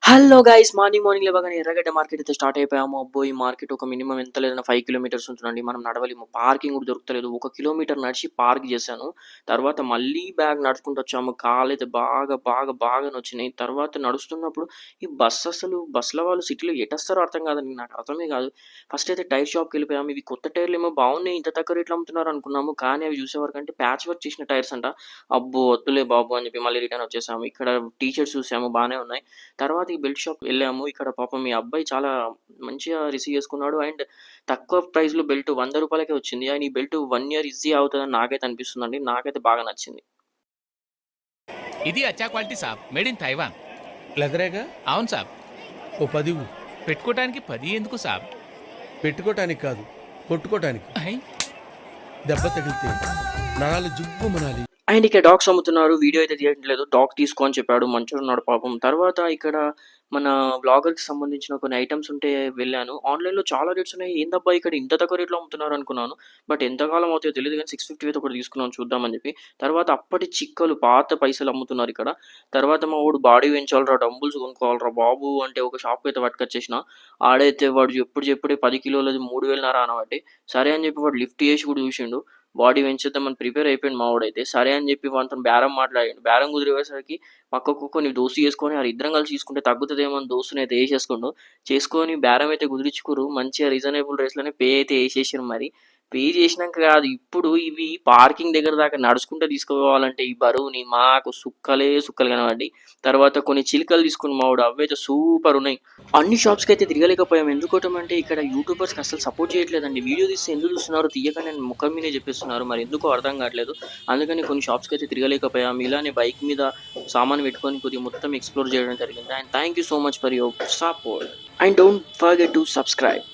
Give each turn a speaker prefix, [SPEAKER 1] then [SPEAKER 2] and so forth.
[SPEAKER 1] Hello guys, morning లేవగానే ఎర్రగడ్డ market అయితే స్టార్ట్ అయిపోయాము. అబ్బో! ఈ మార్కెట్ ఒక మినిమమ్ ఎంత లేదన్నా 5 కిలోమీటర్స్ ఉంటుందండి. మనం నడవలేము. పార్కింగ్ కూడా దొరుకుతలేదు. 1 కిలోమీటర్ నడిచి పార్క్ చేశాను. తర్వాత మళ్ళీ బ్యాక్ నడుచుకుంటూ వచ్చాము. కాళ్ళైతే బాగా నొచ్చినాయి. తర్వాత నడుస్తున్నప్పుడు ఈ బస్సుల వాళ్ళు సిటీలో ఎటొస్తారో అర్థం కాదండి. నాకు అర్థమే కాదు. ఫస్ట్ అయితే టైర్ షాప్‌కెళ్ళిపోయాము. ఇవి కొత్త టైర్‌లేమో బాగున్నాయి. ఇంత తక్కువ రేట్‌లో అమ్ముతున్నారు అనుకున్నాము. కానీ అవి చూసేవరకంటే ప్యాచ్ వర్క్ చేసిన టైర్స్ అంట. అబ్బో! వద్దులే బాబు అని చెప్పి మళ్ళీ రిటర్న్ వచ్చేసాము. ఇక్కడ టీ షర్ట్స్ చూసాము, బానే ఉన్నాయి. తర్వాత ఈ బెల్ట్ షాప్‌కి వెళ్ళాము. ఇక్కడ పాపం మీ అబ్బాయి చాలా మంచిగా రిసీవ్ చేసుకున్నాడు. అండ్ తక్కువ ప్రైస్‌లో బెల్ట్ రూ. 100కే వచ్చింది. అండ్ ఈ బెల్ట్ 1 ఇయర్ ఈజీ అవుతదని నాకైతే అనిపిస్తుందండి. నాకైతే బాగా నచ్చింది.
[SPEAKER 2] ఇది అచ్చా క్వాలిటీ సాబ్, మేడ్ ఇన్ తైవాన్.
[SPEAKER 3] లెదరేగా
[SPEAKER 2] అవును సాబ్.
[SPEAKER 3] ఓ 10 ఇవ్వు.
[SPEAKER 2] పెట్టుకోవడానికి 10 ఎందుకు సాబ్?
[SPEAKER 3] పెట్టుకోటానికి కాదు, కొట్టుకోటానికి.
[SPEAKER 2] అహై,
[SPEAKER 3] దెబ్బ తగిలితే నరాలు జువ్వుమనాలి.
[SPEAKER 1] అండ్ ఇక్కడ డాగ్స్ అమ్ముతున్నారు. వీడియో అయితే తీయట్లేదు. డాగ్ తీసుకో అని చెప్పాడు. మంచిగున్నాడు పాపం. తర్వాత ఇక్కడ మన వ్లాగర్‌కి సంబంధించిన కొన్ని ఐటెమ్స్ ఉంటే వెళ్ళాను. ఆన్‌లైన్‌లో చాలా రేట్స్ ఉన్నాయి. ఏందబ్బా ఇక్కడ ఇంత తక్కువ రేట్‌లో అమ్ముతున్నారు అనుకున్నాను. బట్ ఎంతకాలం అవుతాయో తెలీదు గానీ 650 అయితే ఒకటి తీసుకున్నాను చూద్దామని చెప్పి. తర్వాత అప్పటి చిక్కలు పాత పైసలు అమ్ముతున్నారు ఇక్కడ. తర్వాత మా వోడు బాడీ పెంచాలిరా, డంబుల్స్ కొనుక్కోవాలిరా బాబు అంటే ఒక షాప్‌కైతే పట్టుకొచ్చేసిన. ఆడైతే వాడు చెప్పుడే 10 కిలోలది 3000 అనబట్టి, సరే అని చెప్పి వాడు లిఫ్ట్ చేసి కూడా చూసిండు. బాడీ పెంచేద్దామని ప్రిపేర్ అయిపోయిండు మా వోడైతే. సరే అని చెప్పి వానితోని బేరం మాట్లాడిండు. బేరం కుదిరేసరికి పక్కకు కొన్ని దోస్తు చేసుకొని అరే ఇద్దరం కలిసి తీసుకుంటే తగ్గుతదేమో అని దోస్తునైతే ఏసేసుకుండు. చేసుకొని బేరం అయితే కుదిరించుకుర్రు. మంచిగా రీజనబుల్ రేట్స్‌లోనే పే అయితే ఏసేసిర్రు మరి. పే చేసినంక కాదు, ఇప్పుడు ఇవి పార్కింగ్ దగ్గర దాకా నడుచుకుంటూ తీసుకుపోవాలంటే ఈ బరువుని మాకు సుక్కలు కనబడ్డాయి. తర్వాత కొన్ని చిలుకలు తీసుకుండు మా వోడు. అవైతే సూపరున్నాయి. అన్ని షాప్స్‌కైతే తిరగలేకపోయాము. ఎందుకోటమంటే ఇక్కడ యూట్యూబర్స్‌కి అస్సలు సపోర్ట్ చేయట్లేదండి. వీడియో తీస్తే ఎందుకు చూస్తున్నారో తీయకండి అని ముఖం మీదే చెప్పేస్తున్నారు. మరి ఎందుకో అర్థం కావట్లేదు. అందుకని కొన్ని షాప్స్‌కైతే తిరగలేకపోయాము. ఇలానే బైక్ మీద సామాను పెట్టుకొని కొద్దిగా మొత్తం ఎక్స్‌ప్లోర్ చేయడం జరిగింది. And thank you so much for your support. And don't forget to subscribe.